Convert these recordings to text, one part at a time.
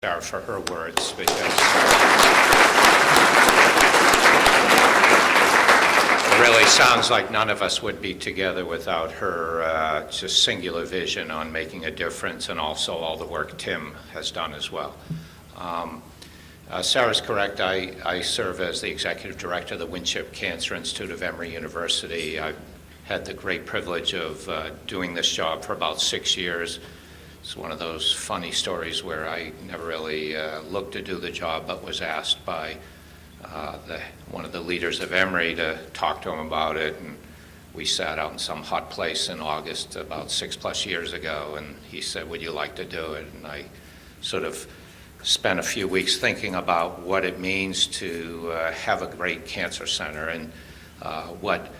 Sarah for her words, because it really sounds like none of us would be together without her just singular vision on making a difference, and also all the work Tim has done as well. Sarah's correct. I serve as the executive director of the Winship Cancer Institute of Emory University. I've had the great privilege of doing this job for about 6 years. It's one of those funny stories where I never really looked to do the job, but was asked by one of the leaders of Emory to talk to him about it. And we sat out in some hot place in August about 6+ years ago, and he said, "Would you like to do it?" And I sort of spent a few weeks thinking about what it means to have a great cancer center, and what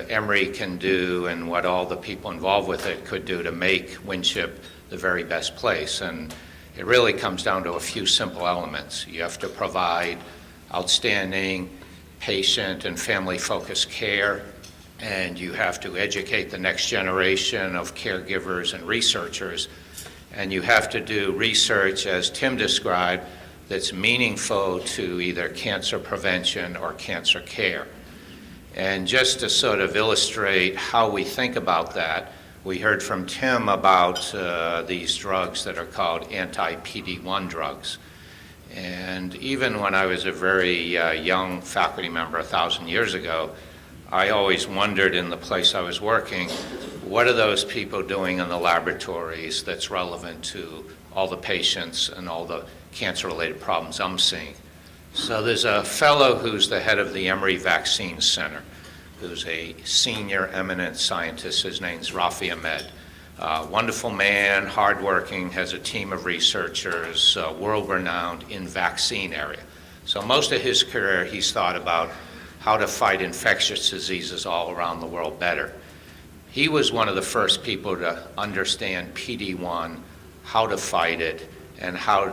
Emory can do, and what all the people involved with it could do to make Winship the very best place. And it really comes down to a few simple elements. You have to provide outstanding patient and family-focused care, and you have to educate the next generation of caregivers and researchers, and you have to do research, as Tim described, that's meaningful to either cancer prevention or cancer care. And just to sort of illustrate how we think about that, we heard from Tim about these drugs that are called anti-PD-1 drugs. And even when I was a very young faculty member 1,000 years ago, I always wondered in the place I was working, what are those people doing in the laboratories that's relevant to all the patients and all the cancer-related problems I'm seeing? So there's a fellow who's the head of the Emory Vaccine Center, who's a senior eminent scientist. His name's Rafi Ahmed. Wonderful man, hardworking, has a team of researchers, world-renowned in vaccine area. So most of his career, he's thought about how to fight infectious diseases all around the world better. He was one of the first people to understand PD-1, how to fight it, and how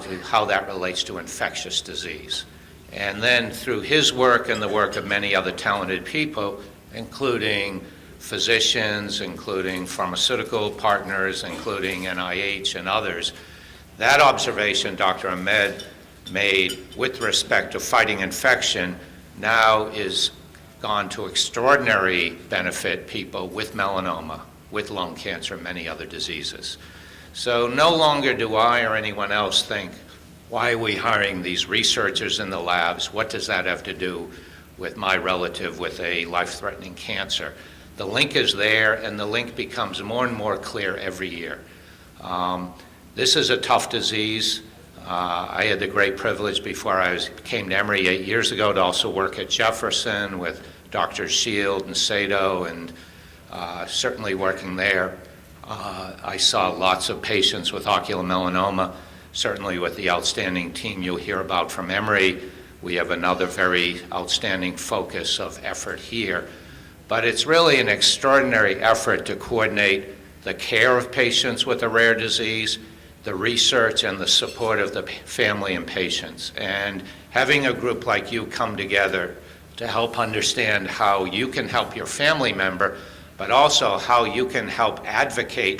that relates to infectious disease. And then through his work and the work of many other talented people, including physicians, including pharmaceutical partners, including NIH and others, that observation Dr. Ahmed made with respect to fighting infection now is gone to extraordinary benefit people with melanoma, with lung cancer, and many other diseases. So no longer do I or anyone else think, why are we hiring these researchers in the labs? What does that have to do with my relative with a life-threatening cancer? The link is there, and the link becomes more and more clear every year. This is a tough disease. I had the great privilege before came to Emory 8 years ago to also work at Jefferson with Dr. Shield and Sato, and certainly working there. I saw lots of patients with ocular melanoma. Certainly with the outstanding team you'll hear about from Emory, we have another very outstanding focus of effort here. But it's really an extraordinary effort to coordinate the care of patients with a rare disease, the research and the support of the family and patients. And having a group like you come together to help understand how you can help your family member, but also how you can help advocate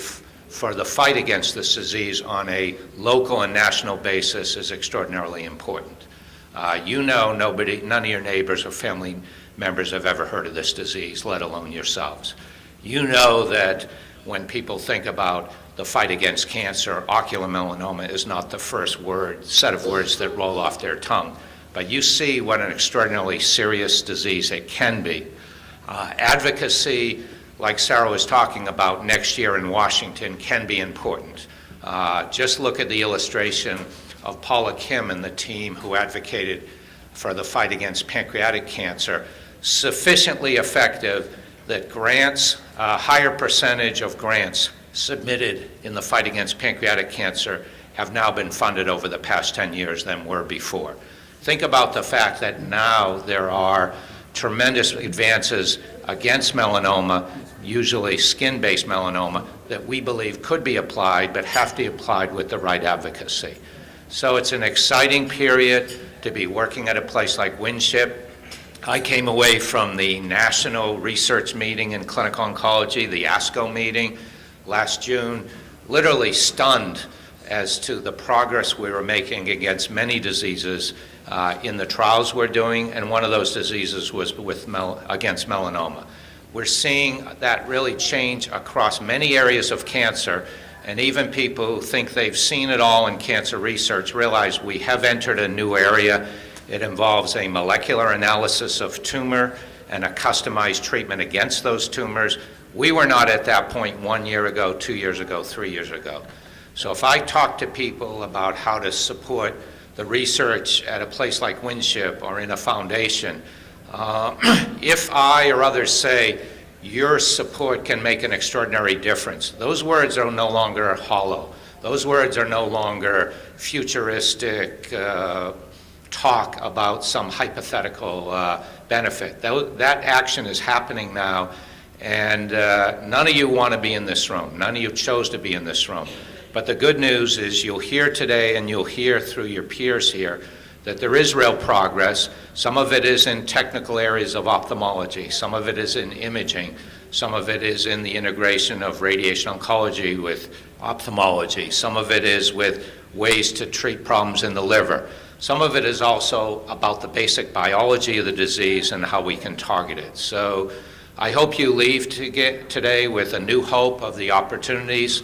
for the fight against this disease on a local and national basis is extraordinarily important. None of your neighbors or family members have ever heard of this disease, let alone yourselves. You know that when people think about the fight against cancer, ocular melanoma is not the first set of words that roll off their tongue. But you see what an extraordinarily serious disease it can be. Advocacy, like Sarah was talking about next year in Washington, can be important. Just look at the illustration of Paula Kim and the team who advocated for the fight against pancreatic cancer. Sufficiently effective that grants, a higher percentage of grants submitted in the fight against pancreatic cancer have now been funded over the past 10 years than were before. Think about the fact that now there are tremendous advances against melanoma, usually skin-based melanoma, that we believe could be applied, but have to be applied with the right advocacy. So it's an exciting period to be working at a place like Winship. I came away from the National Research Meeting in Clinical Oncology, the ASCO meeting last June, literally stunned as to the progress we were making against many diseases in the trials we're doing, and one of those diseases was against melanoma. We're seeing that really change across many areas of cancer, and even people who think they've seen it all in cancer research realize we have entered a new area. It involves a molecular analysis of tumor and a customized treatment against those tumors. We were not at that point 1 year ago, 2 years ago, 3 years ago. So if I talk to people about how to support the research at a place like Winship or in a foundation, if I or others say, your support can make an extraordinary difference, those words are no longer hollow. Those words are no longer futuristic talk about some hypothetical benefit. That action is happening now, and none of you want to be in this room. None of you chose to be in this room. But the good news is you'll hear today, and you'll hear through your peers here, that there is real progress. Some of it is in technical areas of ophthalmology. Some of it is in imaging. Some of it is in the integration of radiation oncology with ophthalmology. Some of it is with ways to treat problems in the liver. Some of it is also about the basic biology of the disease and how we can target it. So I hope you leave today with a new hope of the opportunities,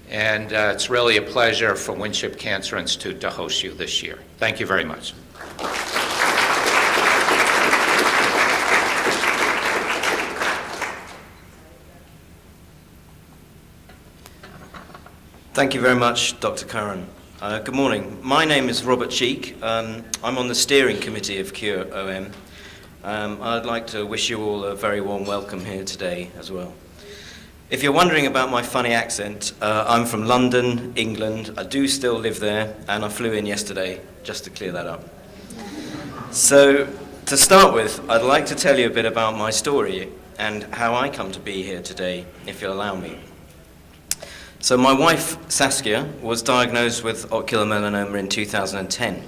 and it's really a pleasure for Winship Cancer Institute to host you this year. Thank you very much. Thank you very much, Dr. Curran. Good morning. My name is Robert Cheek. I'm on the steering committee of Cure OM. I'd like to wish you all a very warm welcome here today as well. If you're wondering about my funny accent, I'm from London, England. I do still live there, and I flew in yesterday just to clear that up. So, to start with, I'd like to tell you a bit about my story and how I come to be here today, if you'll allow me. So my wife, Saskia, was diagnosed with ocular melanoma in 2010.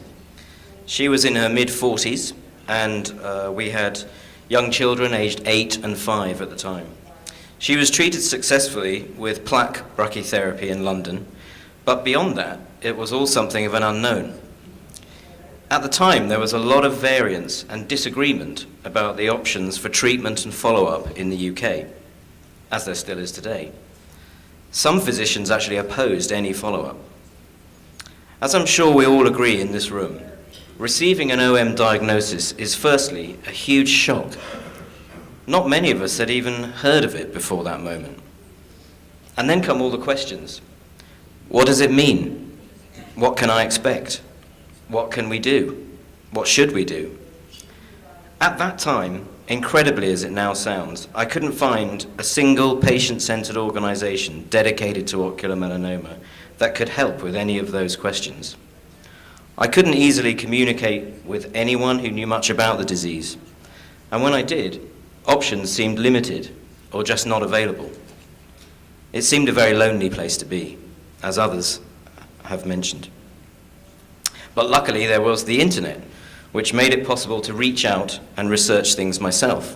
She was in her mid-40s, and we had young children aged 8 and 5 at the time. She was treated successfully with plaque brachytherapy in London, but beyond that, it was all something of an unknown. At the time, there was a lot of variance and disagreement about the options for treatment and follow-up in the UK, as there still is today. Some physicians actually opposed any follow-up. As I'm sure we all agree in this room, receiving an OM diagnosis is firstly a huge shock. Not many of us had even heard of it before that moment. And then come all the questions. What does it mean? What can I expect? What can we do? What should we do? At that time, incredibly as it now sounds, I couldn't find a single patient-centered organization dedicated to ocular melanoma that could help with any of those questions. I couldn't easily communicate with anyone who knew much about the disease. And when I did, options seemed limited or just not available. It seemed a very lonely place to be, as others have mentioned. But luckily there was the internet, which made it possible to reach out and research things myself.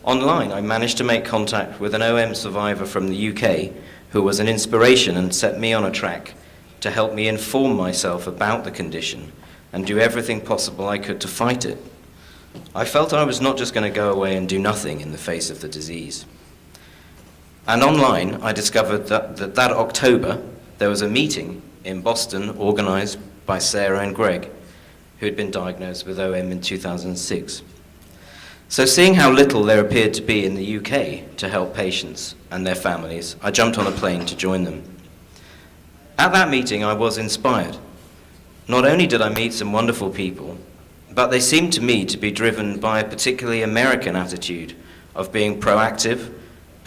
Online, I managed to make contact with an OM survivor from the UK who was an inspiration and set me on a track to help me inform myself about the condition and do everything possible I could to fight it. I felt I was not just going to go away and do nothing in the face of the disease. And online, I discovered that October, there was a meeting in Boston organized by Sarah and Greg, who had been diagnosed with OM in 2006. So seeing how little there appeared to be in the UK to help patients and their families, I jumped on a plane to join them. At that meeting, I was inspired. Not only did I meet some wonderful people, but they seemed to me to be driven by a particularly American attitude of being proactive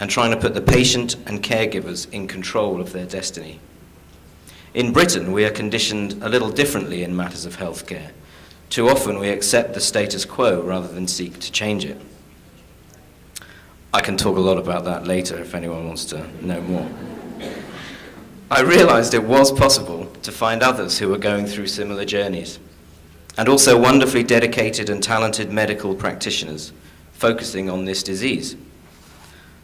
and trying to put the patient and caregivers in control of their destiny. In Britain, we are conditioned a little differently in matters of healthcare. Too often we accept the status quo rather than seek to change it. I can talk a lot about that later if anyone wants to know more. I realized it was possible to find others who were going through similar journeys, and also wonderfully dedicated and talented medical practitioners focusing on this disease.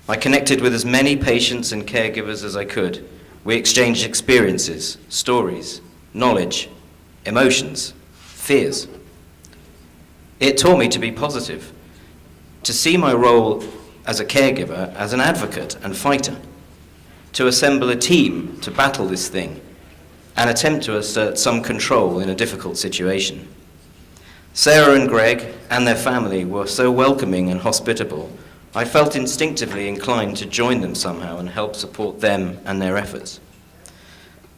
I connected with as many patients and caregivers as I could, We exchanged experiences, stories, knowledge, emotions, fears. It taught me to be positive, to see my role as a caregiver as an advocate and fighter, to assemble a team to battle this thing and attempt to assert some control in a difficult situation. Sarah and Greg and their family were so welcoming and hospitable, I felt instinctively inclined to join them somehow and help support them and their efforts.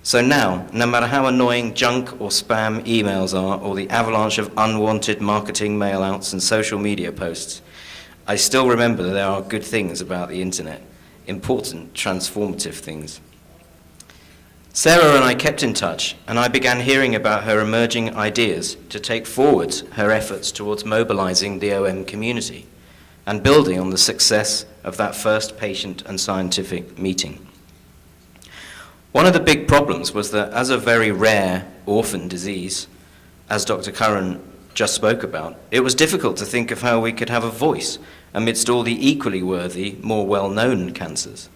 So now, no matter how annoying junk or spam emails are, or the avalanche of unwanted marketing mail-outs and social media posts, I still remember that there are good things about the internet, important, transformative things. Sarah and I kept in touch, and I began hearing about her emerging ideas to take forward her efforts towards mobilizing the OM community and building on the success of that first patient and scientific meeting. One of the big problems was that as a very rare orphan disease, as Dr. Curran just spoke about, it was difficult to think of how we could have a voice amidst all the equally worthy, more well-known cancers.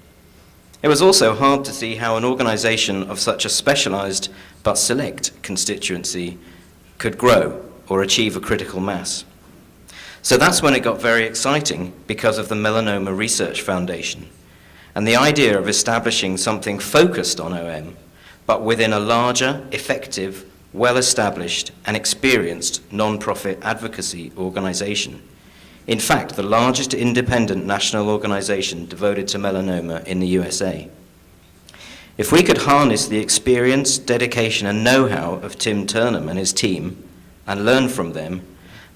It was also hard to see how an organization of such a specialized but select constituency could grow or achieve a critical mass. So that's when it got very exciting because of the Melanoma Research Foundation and the idea of establishing something focused on OM, but within a larger, effective, well-established and experienced non-profit advocacy organization. In fact, the largest independent national organization devoted to melanoma in the USA. If we could harness the experience, dedication, and know-how of Tim Turnham and his team and learn from them,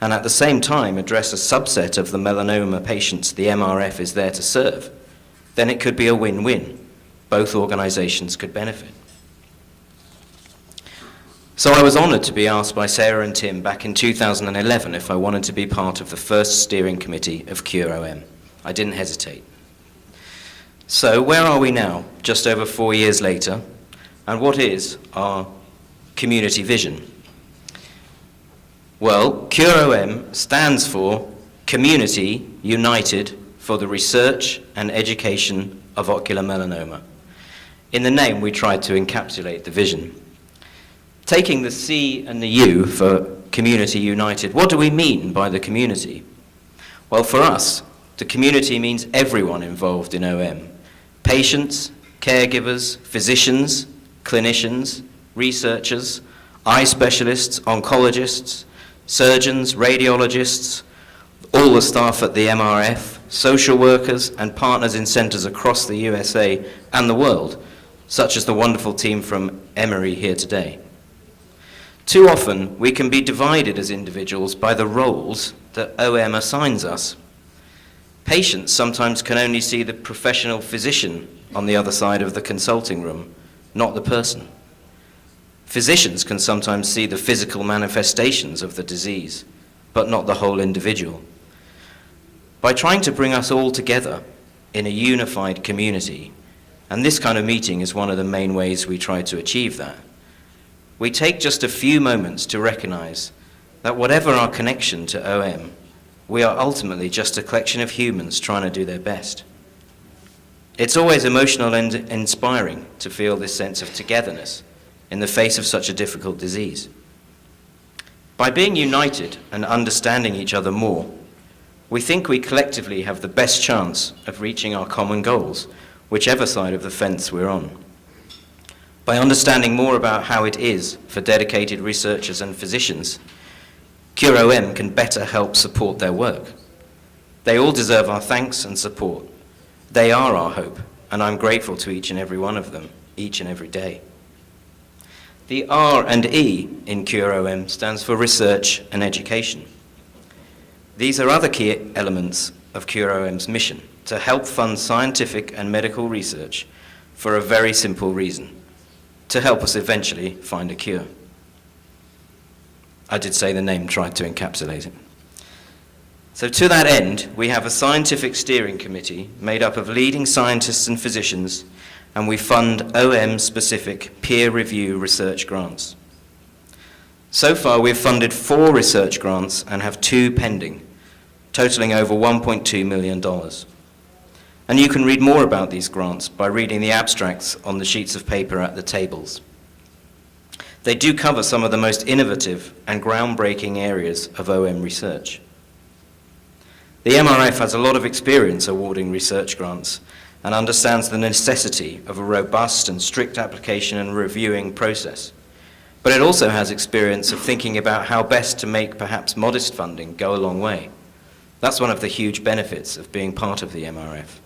and at the same time address a subset of the melanoma patients the MRF is there to serve, then it could be a win-win. Both organizations could benefit. So I was honored to be asked by Sarah and Tim back in 2011 if I wanted to be part of the first steering committee of Cure-OM. I didn't hesitate. So where are we now, just over 4 years later, and what is our community vision? Well, Cure-OM stands for Community United for the Research and Education of Ocular Melanoma. In the name, we tried to encapsulate the vision. Taking the C and the U for Community United, what do we mean by the community? Well, for us, the community means everyone involved in OM. Patients, caregivers, physicians, clinicians, researchers, eye specialists, oncologists, surgeons, radiologists, all the staff at the MRF, social workers, and partners in centers across the USA and the world, such as the wonderful team from Emory here today. Too often, we can be divided as individuals by the roles that OM assigns us. Patients sometimes can only see the professional physician on the other side of the consulting room, not the person. Physicians can sometimes see the physical manifestations of the disease, but not the whole individual. By trying to bring us all together in a unified community, and this kind of meeting is one of the main ways we try to achieve that, we take just a few moments to recognize that whatever our connection to OM, we are ultimately just a collection of humans trying to do their best. It's always emotional and inspiring to feel this sense of togetherness in the face of such a difficult disease. By being united and understanding each other more, we think we collectively have the best chance of reaching our common goals, whichever side of the fence we're on. By understanding more about how it is for dedicated researchers and physicians, Cure-OM can better help support their work. They all deserve our thanks and support. They are our hope, and I'm grateful to each and every one of them, each and every day. The R and E in Cure-OM stands for research and education. These are other key elements of Cure-OM's mission, to help fund scientific and medical research for a very simple reason: to help us eventually find a cure. I did say the name tried to encapsulate it. So to that end, we have a scientific steering committee made up of leading scientists and physicians, and we fund OM-specific peer review research grants. So far, we've funded 4 research grants and have 2 pending, totaling over $1.2 million. And you can read more about these grants by reading the abstracts on the sheets of paper at the tables. They do cover some of the most innovative and groundbreaking areas of OM research. The MRF has a lot of experience awarding research grants and understands the necessity of a robust and strict application and reviewing process. But it also has experience of thinking about how best to make perhaps modest funding go a long way. That's one of the huge benefits of being part of the MRF.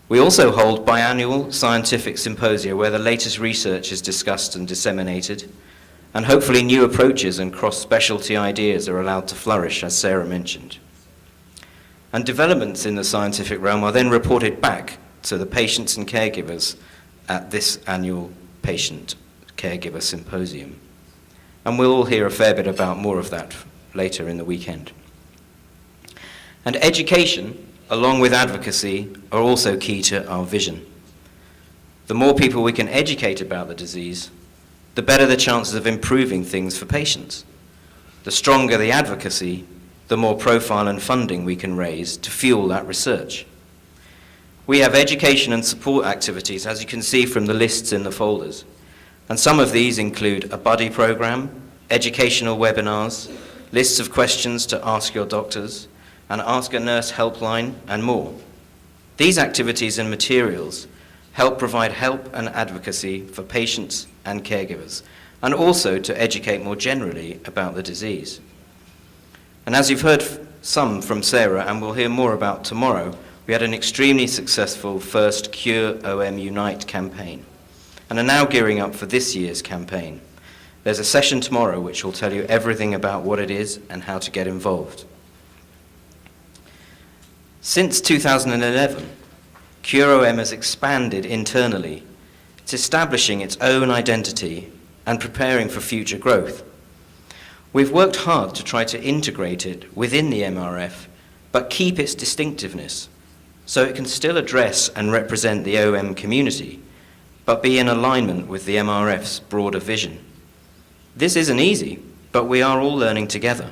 We also hold biannual scientific symposia where the latest research is discussed and disseminated, and hopefully new approaches and cross-specialty ideas are allowed to flourish, as Sarah mentioned. And developments in the scientific realm are then reported back to the patients and caregivers at this annual patient caregiver symposium. And we'll all hear a fair bit about more of that later in the weekend. And education, along with advocacy, are also key to our vision. The more people we can educate about the disease, the better the chances of improving things for patients. The stronger the advocacy, the more profile and funding we can raise to fuel that research. We have education and support activities, as you can see from the lists in the folders. And some of these include a buddy program, educational webinars, lists of questions to ask your doctors, an Ask a Nurse helpline, and more. These activities and materials help provide help and advocacy for patients and caregivers, and also to educate more generally about the disease. And as you've heard some from Sarah, and we'll hear more about tomorrow, we had an extremely successful first Cure OM Unite campaign, and are now gearing up for this year's campaign. There's a session tomorrow which will tell you everything about what it is and how to get involved. Since 2011, Cure OM has expanded internally. It's establishing its own identity and preparing for future growth. We've worked hard to try to integrate it within the MRF, but keep its distinctiveness, so it can still address and represent the OM community, but be in alignment with the MRF's broader vision. This isn't easy, but we are all learning together.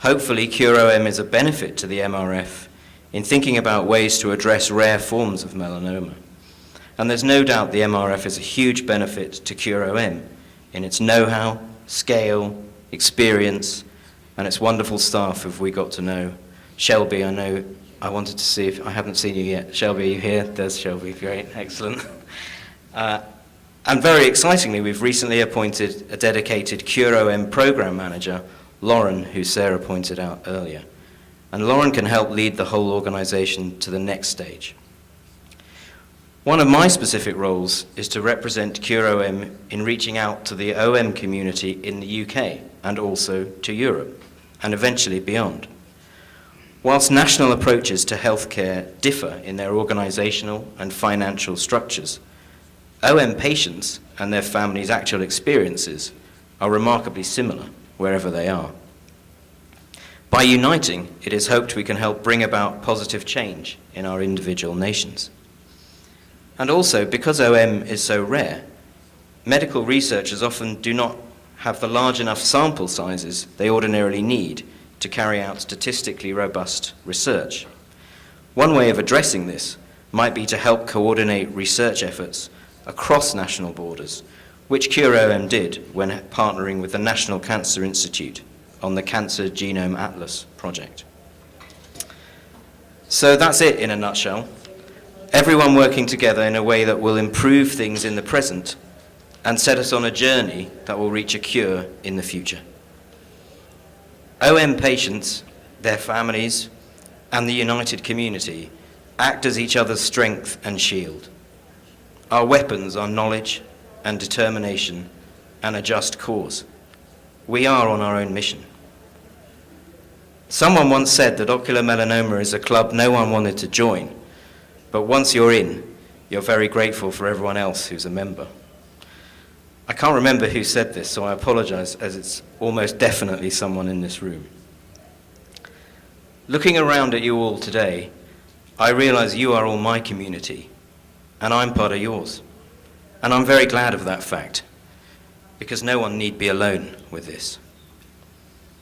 Hopefully, Cure OM is a benefit to the MRF in thinking about ways to address rare forms of melanoma. And there's no doubt the MRF is a huge benefit to Cure OM in its know-how, scale, experience, and its wonderful staff who we got to know. Shelby, I wanted to see if, I haven't seen you yet. Shelby, are you here? There's Shelby, great, excellent. And very excitingly, we've recently appointed a dedicated Cure OM program manager, Lauren, who Sarah pointed out earlier. And Lauren can help lead the whole organization to the next stage. One of my specific roles is to represent Cure OM in reaching out to the OM community in the UK and also to Europe, and eventually beyond. Whilst national approaches to healthcare differ in their organizational and financial structures, OM patients and their families' actual experiences are remarkably similar wherever they are. By uniting, it is hoped we can help bring about positive change in our individual nations. And also, because OM is so rare, medical researchers often do not have the large enough sample sizes they ordinarily need to carry out statistically robust research. One way of addressing this might be to help coordinate research efforts across national borders, which Cure OM did when partnering with the National Cancer Institute on the Cancer Genome Atlas project. So that's it in a nutshell. Everyone working together in a way that will improve things in the present and set us on a journey that will reach a cure in the future. OM patients, their families, and the united community act as each other's strength and shield. Our weapons are knowledge and determination and a just cause. We are on our own mission. Someone once said that ocular melanoma is a club no one wanted to join, but once you're in, you're very grateful for everyone else who's a member. I can't remember who said this, so I apologize, as it's almost definitely someone in this room. Looking around at you all today, I realize you are all my community, and I'm part of yours. And I'm very glad of that fact, because no one need be alone with this.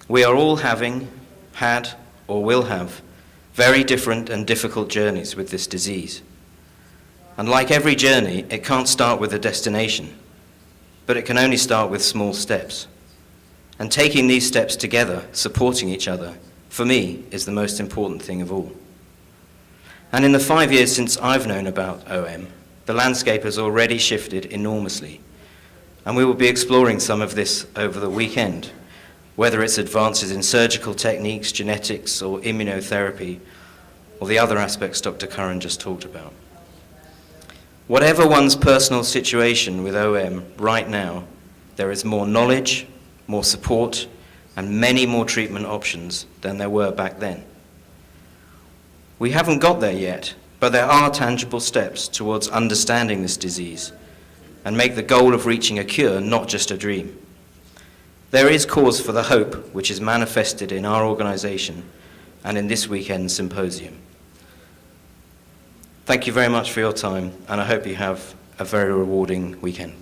We are all having, had, or will have very different and difficult journeys with this disease. And like every journey, it can't start with a destination, but it can only start with small steps. And taking these steps together, supporting each other, for me, is the most important thing of all. And in the 5 years since I've known about OM, the landscape has already shifted enormously. And we will be exploring some of this over the weekend, whether it's advances in surgical techniques, genetics, or immunotherapy, or the other aspects Dr. Curran just talked about. Whatever one's personal situation with OM right now, there is more knowledge, more support, and many more treatment options than there were back then. We haven't got there yet, but there are tangible steps towards understanding this disease and make the goal of reaching a cure not just a dream. There is cause for the hope which is manifested in our organisation and in this weekend's symposium. Thank you very much for your time, and I hope you have a very rewarding weekend.